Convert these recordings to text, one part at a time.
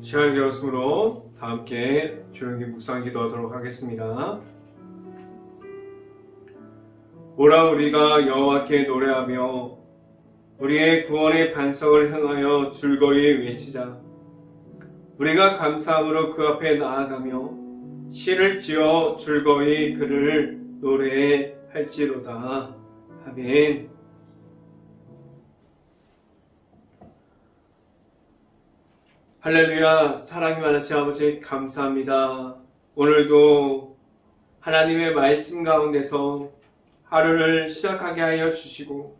시간이 되었으므로 다 함께 조용히 묵상 기도하도록 하겠습니다. 오라 우리가 여호와께 노래하며 우리의 구원의 반석을 향하여 즐거이 외치자. 우리가 감사함으로 그 앞에 나아가며 시를 지어 즐거이 그를 노래할지로다. 아멘. 할렐루야. 사랑이 많으신 아버지 감사합니다. 오늘도 하나님의 말씀 가운데서 하루를 시작하게 하여 주시고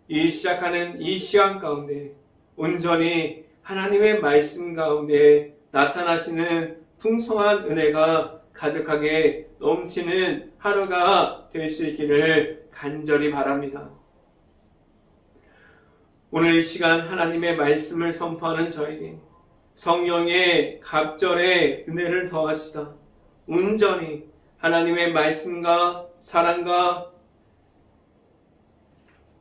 이 시작하는 이 시간 가운데 온전히 하나님의 말씀 가운데 나타나시는 풍성한 은혜가 가득하게 넘치는 하루가 될 수 있기를 간절히 바랍니다. 오늘 이 시간 하나님의 말씀을 선포하는 저에게 성령의 갑절의 은혜를 더하시사 온전히 하나님의 말씀과 사랑과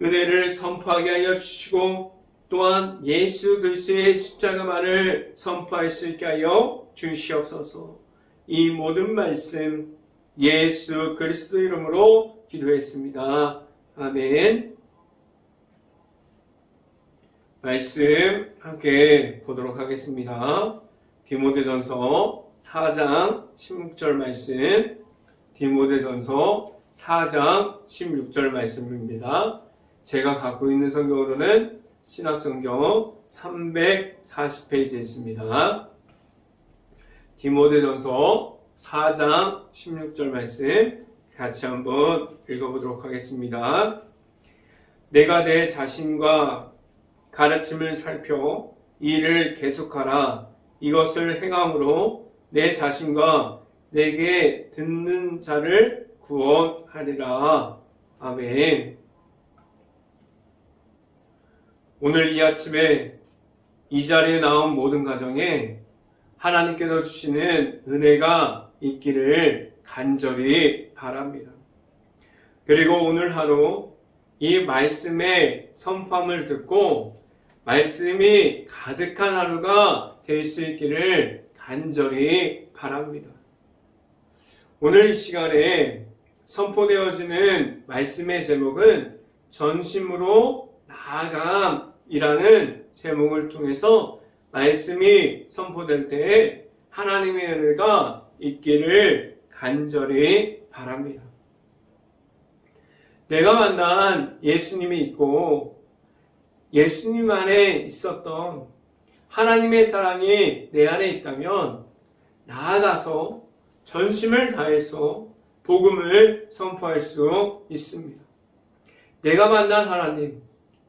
은혜를 선포하게 하여 주시고 또한 예수 그리스도의 십자가만을 선포할 수 있게 하여 주시옵소서. 이 모든 말씀 예수 그리스도 이름으로 기도했습니다. 아멘. 말씀 함께 보도록 하겠습니다. 디모데전서 4장 16절 말씀, 디모데전서 4장 16절 말씀입니다. 제가 갖고 있는 성경으로는 신약성경 340페이지에 있습니다. 디모데전서 4장 16절 말씀 같이 한번 읽어보도록 하겠습니다. 내가 내 자신과 가르침을 살펴 이를 계속하라. 이것을 행함으로 내 자신과 내게 듣는 자를 구원하리라. 아멘. 오늘 이 아침에 이 자리에 나온 모든 가정에 하나님께서 주시는 은혜가 있기를 간절히 바랍니다. 그리고 오늘 하루 이 말씀의 선포함을 듣고 말씀이 가득한 하루가 될 수 있기를 간절히 바랍니다. 오늘 이 시간에 선포되어지는 말씀의 제목은 전심으로 나아감이라는 제목을 통해서 말씀이 선포될 때 하나님의 은혜가 있기를 간절히 바랍니다. 내가 만난 예수님이 있고 예수님 안에 있었던 하나님의 사랑이 내 안에 있다면 나아가서 전심을 다해서 복음을 선포할 수 있습니다. 내가 만난 하나님,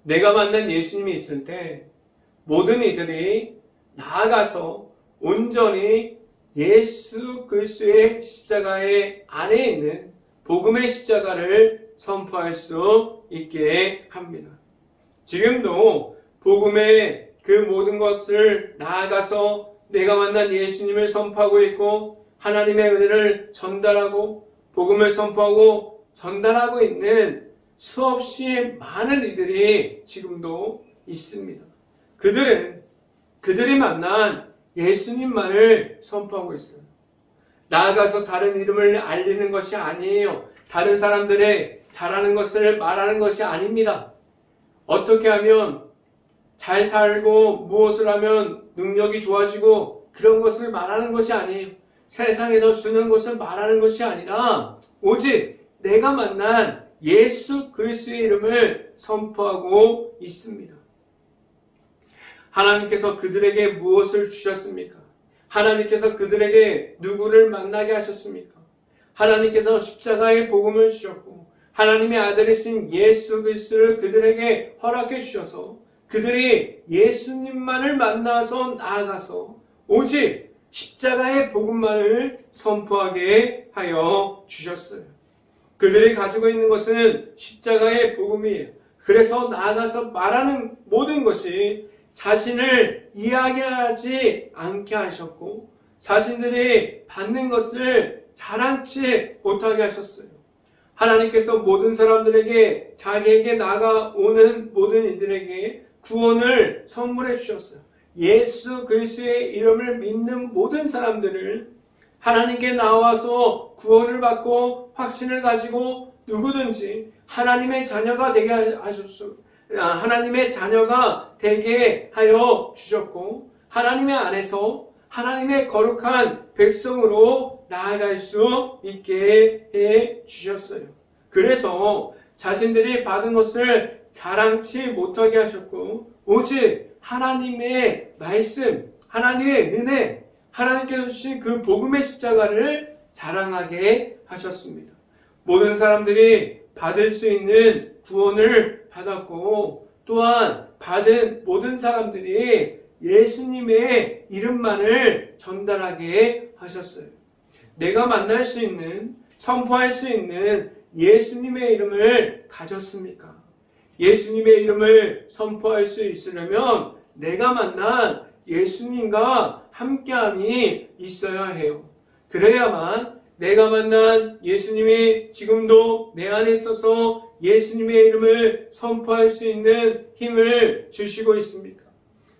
내가 만난 예수님이 있을 때 모든 이들이 나아가서 온전히 예수 그리스도의 십자가의 안에 있는 복음의 십자가를 선포할 수 있게 합니다. 지금도 복음의 그 모든 것을 나아가서 내가 만난 예수님을 선포하고 있고 하나님의 은혜를 전달하고 복음을 선포하고 전달하고 있는 수없이 많은 이들이 지금도 있습니다. 그들이 만난 예수님만을 선포하고 있어요. 나아가서 다른 이름을 알리는 것이 아니에요. 다른 사람들의 잘하는 것을 말하는 것이 아닙니다. 어떻게 하면 잘 살고 무엇을 하면 능력이 좋아지고 그런 것을 말하는 것이 아니에요. 세상에서 주는 것을 말하는 것이 아니라 오직 내가 만난 예수 그리스도의 이름을 선포하고 있습니다. 하나님께서 그들에게 무엇을 주셨습니까? 하나님께서 그들에게 누구를 만나게 하셨습니까? 하나님께서 십자가의 복음을 주셨고 하나님의 아들이신 예수 그리스도를 그들에게 허락해 주셔서 그들이 예수님만을 만나서 나아가서 오직 십자가의 복음만을 선포하게 하여 주셨어요. 그들이 가지고 있는 것은 십자가의 복음이에요. 그래서 나아가서 말하는 모든 것이 자신을 이야기하지 않게 하셨고 자신들이 받는 것을 자랑치 못하게 하셨어요. 하나님께서 모든 사람들에게 자기에게 나아오는 모든 이들에게 구원을 선물해 주셨어요. 예수 그리스도의 이름을 믿는 모든 사람들을 하나님께 나와서 구원을 받고 확신을 가지고 누구든지 하나님의 자녀가 되게 하나님의 자녀가 되게 하여 주셨고, 하나님의 안에서 하나님의 거룩한 백성으로 나아갈 수 있게 해 주셨어요. 그래서 자신들이 받은 것을 자랑치 못하게 하셨고, 오직 하나님의 말씀, 하나님의 은혜, 하나님께서 주신 그 복음의 십자가를 자랑하게 하셨습니다. 모든 사람들이 받을 수 있는 구원을 받았고, 또한 받은 모든 사람들이 예수님의 이름만을 전달하게 하셨어요. 내가 만날 수 있는, 선포할 수 있는 예수님의 이름을 가졌습니까? 예수님의 이름을 선포할 수 있으려면 내가 만난 예수님과 함께함이 있어야 해요. 그래야만 내가 만난 예수님이 지금도 내 안에 있어서 예수님의 이름을 선포할 수 있는 힘을 주시고 있습니까?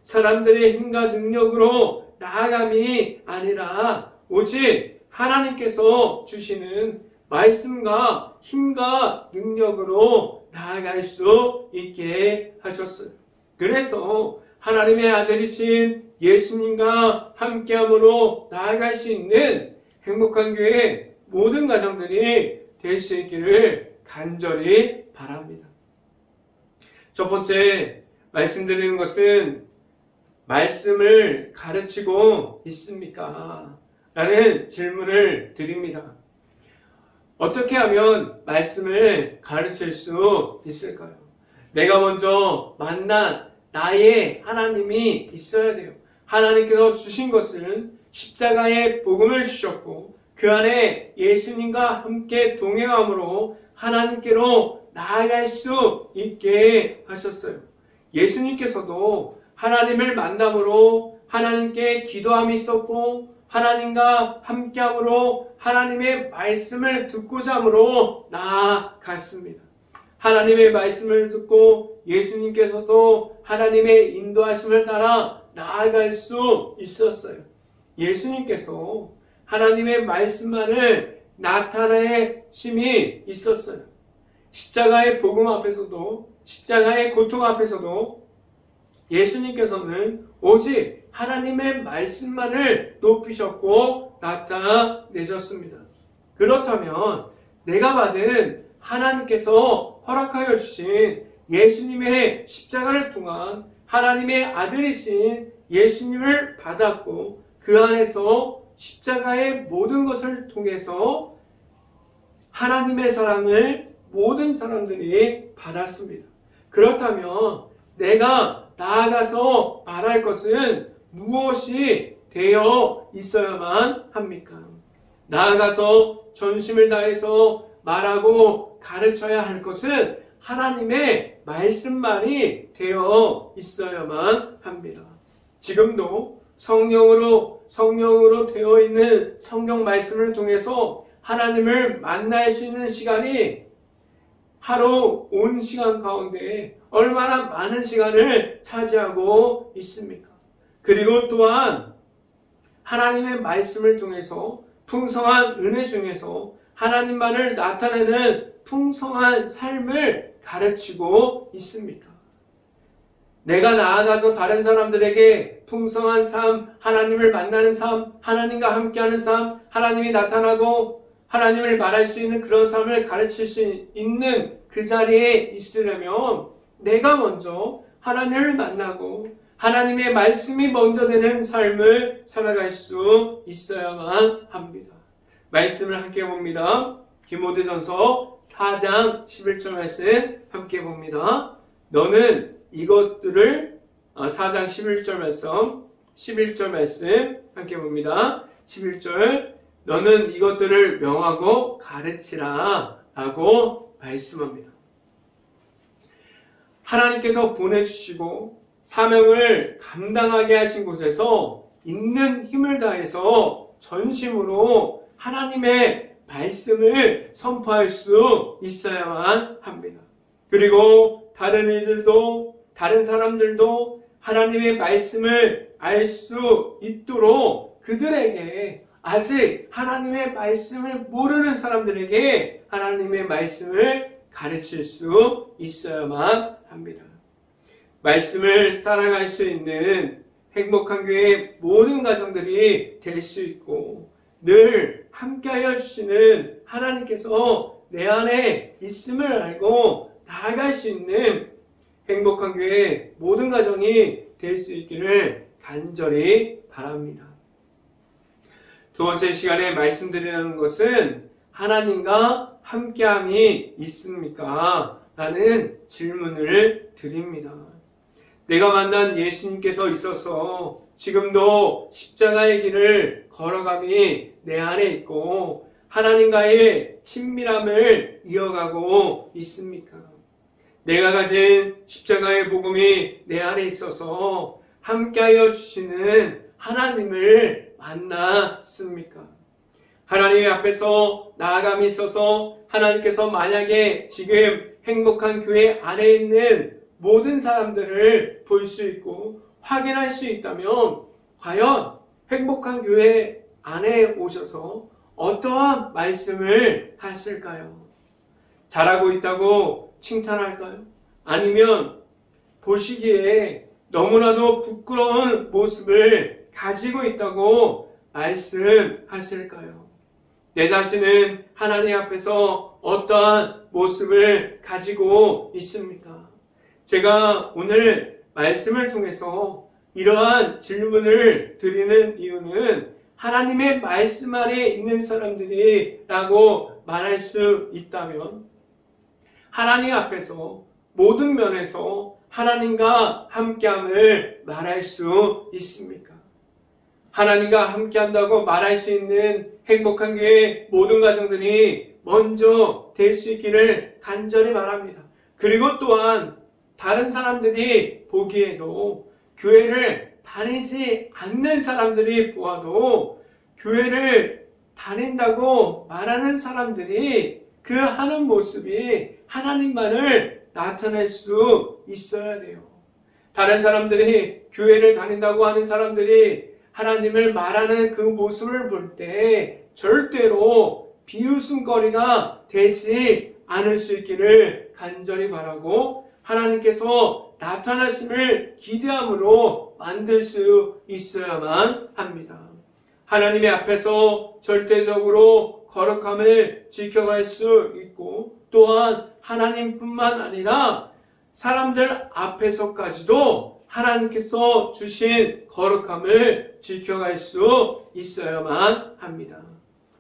사람들의 힘과 능력으로 나아감이 아니라 오직 하나님께서 주시는 말씀과 힘과 능력으로 나아갈 수 있게 하셨어요. 그래서 하나님의 아들이신 예수님과 함께함으로 나아갈 수 있는 행복한 교회 모든 가정들이 될 수 있기를 간절히 바랍니다. 첫 번째 말씀드리는 것은 말씀을 가르치고 있습니까? 라는 질문을 드립니다. 어떻게 하면 말씀을 가르칠 수 있을까요? 내가 먼저 만난 나의 하나님이 있어야 돼요. 하나님께서 주신 것은 십자가의 복음을 주셨고, 그 안에 예수님과 함께 동행함으로 하나님께로 나아갈 수 있게 하셨어요. 예수님께서도 하나님을 만남으로 하나님께 기도함이 있었고, 하나님과 함께함으로 하나님의 말씀을 듣고자 함으로 나아갔습니다. 하나님의 말씀을 듣고 예수님께서도 하나님의 인도하심을 따라 나아갈 수 있었어요. 예수님께서 하나님의 말씀만을 나타내 심이 있었어요. 십자가의 복음 앞에서도, 십자가의 고통 앞에서도 예수님께서는 오직 하나님의 말씀만을 높이셨고 나타내셨습니다. 그렇다면 내가 받은 하나님께서 허락하여 주신 예수님의 십자가를 통한 하나님의 아들이신 예수님을 받았고, 그 안에서 십자가의 모든 것을 통해서 하나님의 사랑을 모든 사람들이 받았습니다. 그렇다면 내가 나아가서 말할 것은 무엇이 되어 있어야만 합니까? 나아가서 전심을 다해서 말하고 가르쳐야 할 것은 하나님의 말씀만이 되어 있어야만 합니다. 지금도 성령으로 되어 있는 성경 말씀을 통해서 하나님을 만날 수 있는 시간이 하루 온 시간 가운데 얼마나 많은 시간을 차지하고 있습니까? 그리고 또한 하나님의 말씀을 통해서 풍성한 은혜 중에서 하나님만을 나타내는 풍성한 삶을 가르치고 있습니까? 내가 나아가서 다른 사람들에게 풍성한 삶, 하나님을 만나는 삶, 하나님과 함께하는 삶, 하나님이 나타나고 하나님을 말할 수 있는 그런 삶을 가르칠 수 있는 그 자리에 있으려면 내가 먼저 하나님을 만나고 하나님의 말씀이 먼저 되는 삶을 살아갈 수 있어야만 합니다. 말씀을 함께 봅니다. 디모데전서 4장 11절 말씀 함께 봅니다. 너는 이것들을 4장 11절 말씀 11절 말씀 함께 봅니다. 11절 너는 이것들을 명하고 가르치라 라고 말씀합니다. 하나님께서 보내주시고 사명을 감당하게 하신 곳에서 있는 힘을 다해서 전심으로 하나님의 말씀을 선포할 수 있어야만 합니다. 그리고 다른 이들도, 다른 사람들도 하나님의 말씀을 알 수 있도록 그들에게, 아직 하나님의 말씀을 모르는 사람들에게 하나님의 말씀을 가르칠 수 있어야만 합니다. 말씀을 따라갈 수 있는 행복한 교회의 모든 가정들이 될 수 있고, 늘 함께하여 주시는 하나님께서 내 안에 있음을 알고 나아갈 수 있는 행복한 교회의 모든 가정이 될 수 있기를 간절히 바랍니다. 두 번째 시간에 말씀드리는 것은 하나님과 함께함이 있습니까? 라는 질문을 드립니다. 내가 만난 예수님께서 있어서 지금도 십자가의 길을 걸어감이 내 안에 있고 하나님과의 친밀함을 이어가고 있습니까? 내가 가진 십자가의 복음이 내 안에 있어서 함께하여 주시는 하나님을 만났습니까? 하나님 앞에서 나아감이 있어서 하나님께서 만약에 지금 행복한 교회 안에 있는 모든 사람들을 볼 수 있고 확인할 수 있다면 과연 행복한 교회 안에 오셔서 어떠한 말씀을 하실까요? 잘하고 있다고 칭찬할까요? 아니면 보시기에 너무나도 부끄러운 모습을 가지고 있다고 말씀하실까요? 내 자신은 하나님 앞에서 어떠한 모습을 가지고 있습니까? 제가 오늘 말씀을 통해서 이러한 질문을 드리는 이유는 하나님의 말씀 안에 있는 사람들이라고 말할 수 있다면 하나님 앞에서 모든 면에서 하나님과 함께함을 말할 수 있습니까? 하나님과 함께한다고 말할 수 있는 행복한 교회 모든 가정들이 먼저 될 수 있기를 간절히 바랍니다. 그리고 또한 다른 사람들이 보기에도 교회를 다니지 않는 사람들이 보아도 교회를 다닌다고 말하는 사람들이 그 하는 모습이 하나님만을 나타낼 수 있어야 돼요. 다른 사람들이 교회를 다닌다고 하는 사람들이 하나님을 말하는 그 모습을 볼 때 절대로 비웃음거리가 되지 않을 수 있기를 간절히 바라고 하나님께서 나타나심을 기대함으로 만들 수 있어야만 합니다. 하나님의 앞에서 절대적으로 거룩함을 지켜갈 수 있고 또한 하나님뿐만 아니라 사람들 앞에서까지도 하나님께서 주신 거룩함을 지켜갈 수 있어야만 합니다.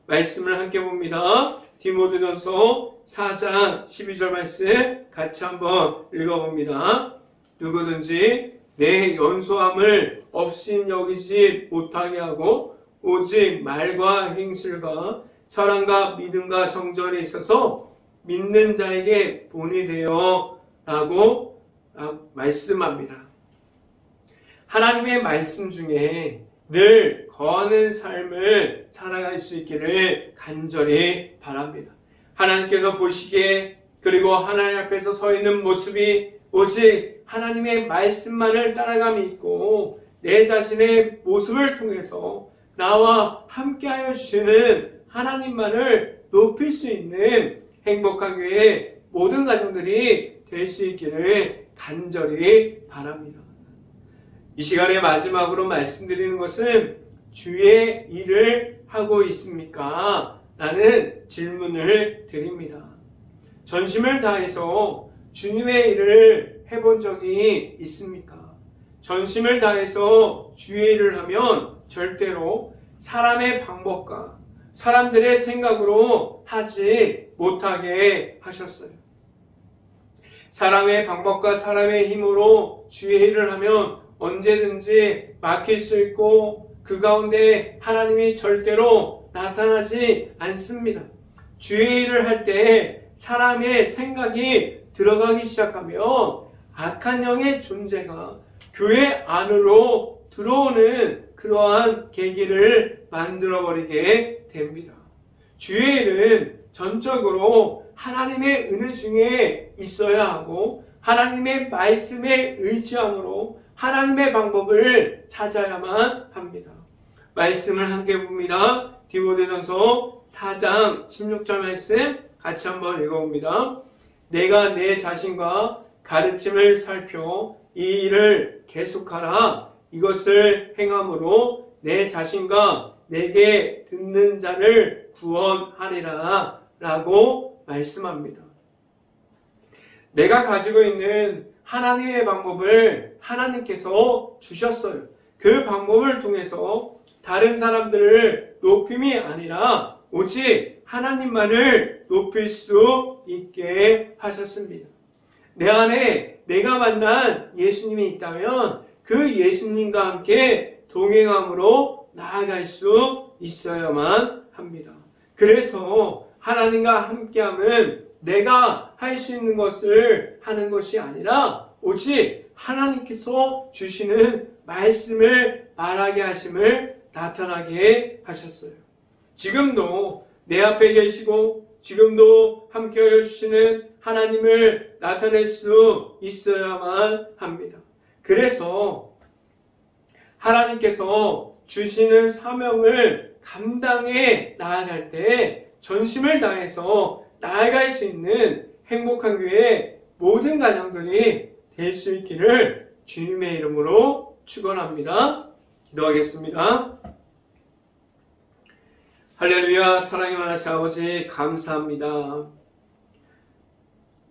말씀을 함께 봅니다. 디모데전서 4장 12절 말씀 같이 한번 읽어봅니다. 누구든지 내 연소함을 없인 여기지 못하게 하고 오직 말과 행실과 사랑과 믿음과 정절이 있어서 믿는 자에게 본이 되어 라고 말씀합니다. 하나님의 말씀 중에 늘 거하는 삶을 살아갈 수 있기를 간절히 바랍니다. 하나님께서 보시기에 그리고 하나님 앞에서 서 있는 모습이 오직 하나님의 말씀만을 따라감이 있고 내 자신의 모습을 통해서 나와 함께하여 주시는 하나님만을 높일 수 있는 행복한 교회의 모든 가정들이 될 수 있기를 간절히 바랍니다. 이 시간의 마지막으로 말씀드리는 것은 주의 일을 하고 있습니까? 라는 질문을 드립니다. 전심을 다해서 주님의 일을 해본 적이 있습니까? 전심을 다해서 주의 일을 하면 절대로 사람의 방법과 사람들의 생각으로 하지 못하게 하셨어요. 사람의 방법과 사람의 힘으로 주의 일을 하면 언제든지 막힐 수 있고 그 가운데 하나님이 절대로 나타나지 않습니다. 주의 일을 할 때 사람의 생각이 들어가기 시작하면 악한 영의 존재가 교회 안으로 들어오는 그러한 계기를 만들어버리게 됩니다. 주의 일은 전적으로 하나님의 은혜 중에 있어야 하고 하나님의 말씀에 의지함으로 하나님의 방법을 찾아야만 합니다. 말씀을 함께 봅니다. 디모데전서 4장 16절 말씀 같이 한번 읽어봅니다. 내가 내 자신과 가르침을 살펴 이 일을 계속하라. 이것을 행함으로 내 자신과 내게 듣는 자를 구원하리라 라고 말씀합니다. 내가 가지고 있는 하나님의 방법을 하나님께서 주셨어요. 그 방법을 통해서 다른 사람들을 높임이 아니라 오직 하나님만을 높일 수 있게 하셨습니다. 내 안에 내가 만난 예수님이 있다면 그 예수님과 함께 동행함으로 나아갈 수 있어야만 합니다. 그래서 하나님과 함께함은 내가 할 수 있는 것을 하는 것이 아니라 오직 하나님께서 주시는 말씀을 말하게 하심을 나타나게 하셨어요. 지금도 내 앞에 계시고 지금도 함께하여 주시는 하나님을 나타낼 수 있어야만 합니다. 그래서 하나님께서 주시는 사명을 감당해 나아갈 때 전심을 다해서 나아갈 수 있는 행복한 교회 모든 가정들이 될 수 있기를 주님의 이름으로 축원합니다. 기도하겠습니다. 할렐루야. 사랑이 많으신 아버지 감사합니다.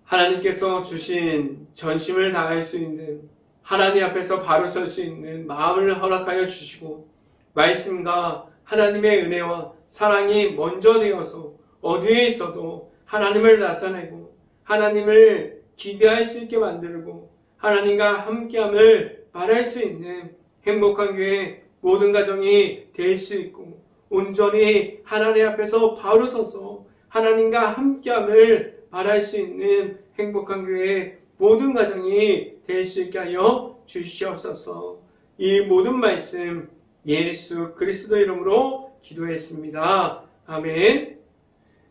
하나님께서 주신 전심을 다할 수 있는 하나님 앞에서 바로 설 수 있는 마음을 허락하여 주시고 말씀과 하나님의 은혜와 사랑이 먼저 되어서 어디에 있어도 하나님을 나타내고 하나님을 기대할 수 있게 만들고 하나님과 함께함을 말할 수 있는 행복한 교회 모든 가정이 될 수 있고 온전히 하나님 앞에서 바로 서서 하나님과 함께함을 말할 수 있는 행복한 교회 모든 가정이 될 수 있게 하여 주시옵소서. 이 모든 말씀 예수 그리스도 이름으로 기도했습니다. 아멘.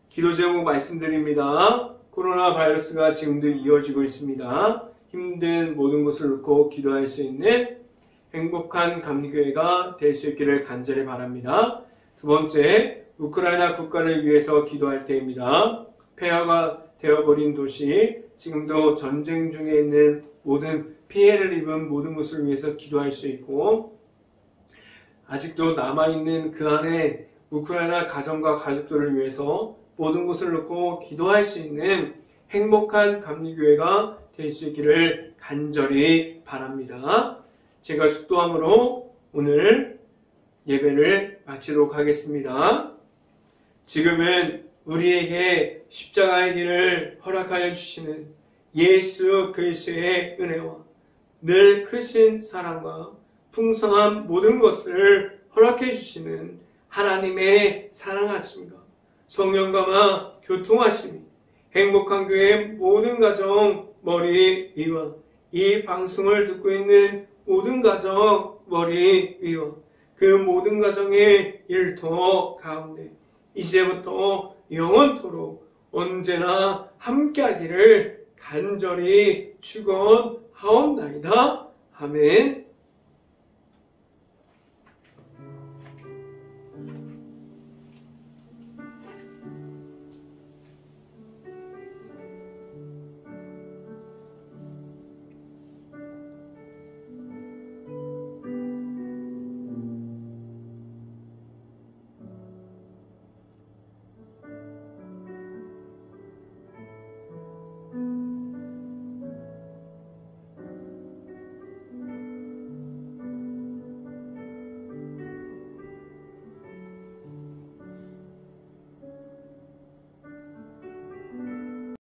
기도 제목 말씀드립니다. 코로나 바이러스가 지금도 이어지고 있습니다. 힘든 모든 것을 놓고 기도할 수 있는 행복한 감리교회가 될 수 있기를 간절히 바랍니다. 두 번째, 우크라이나 국가를 위해서 기도할 때입니다. 폐허가 되어버린 도시, 지금도 전쟁 중에 있는 모든 피해를 입은 모든 것을 위해서 기도할 수 있고 아직도 남아있는 그 안에 우크라이나 가정과 가족들을 위해서 모든 것을 놓고 기도할 수 있는 행복한 감리교회가 될 수 있기를 간절히 바랍니다. 제가 축도함으로 오늘 예배를 마치도록 하겠습니다. 지금은 우리에게 십자가의 길을 허락하여 주시는 예수 그리스도의 은혜와 늘 크신 사랑과 풍성한 모든 것을 허락해 주시는 하나님의 사랑하심과 성령과만 교통하심이 행복한 교회 모든 가정 머리 위와 이 방송을 듣고 있는 모든 가정 머리 위와 그 모든 가정의 일터 가운데 이제부터 영원토록 언제나 함께하기를 간절히 축원하옵나이다. 아멘.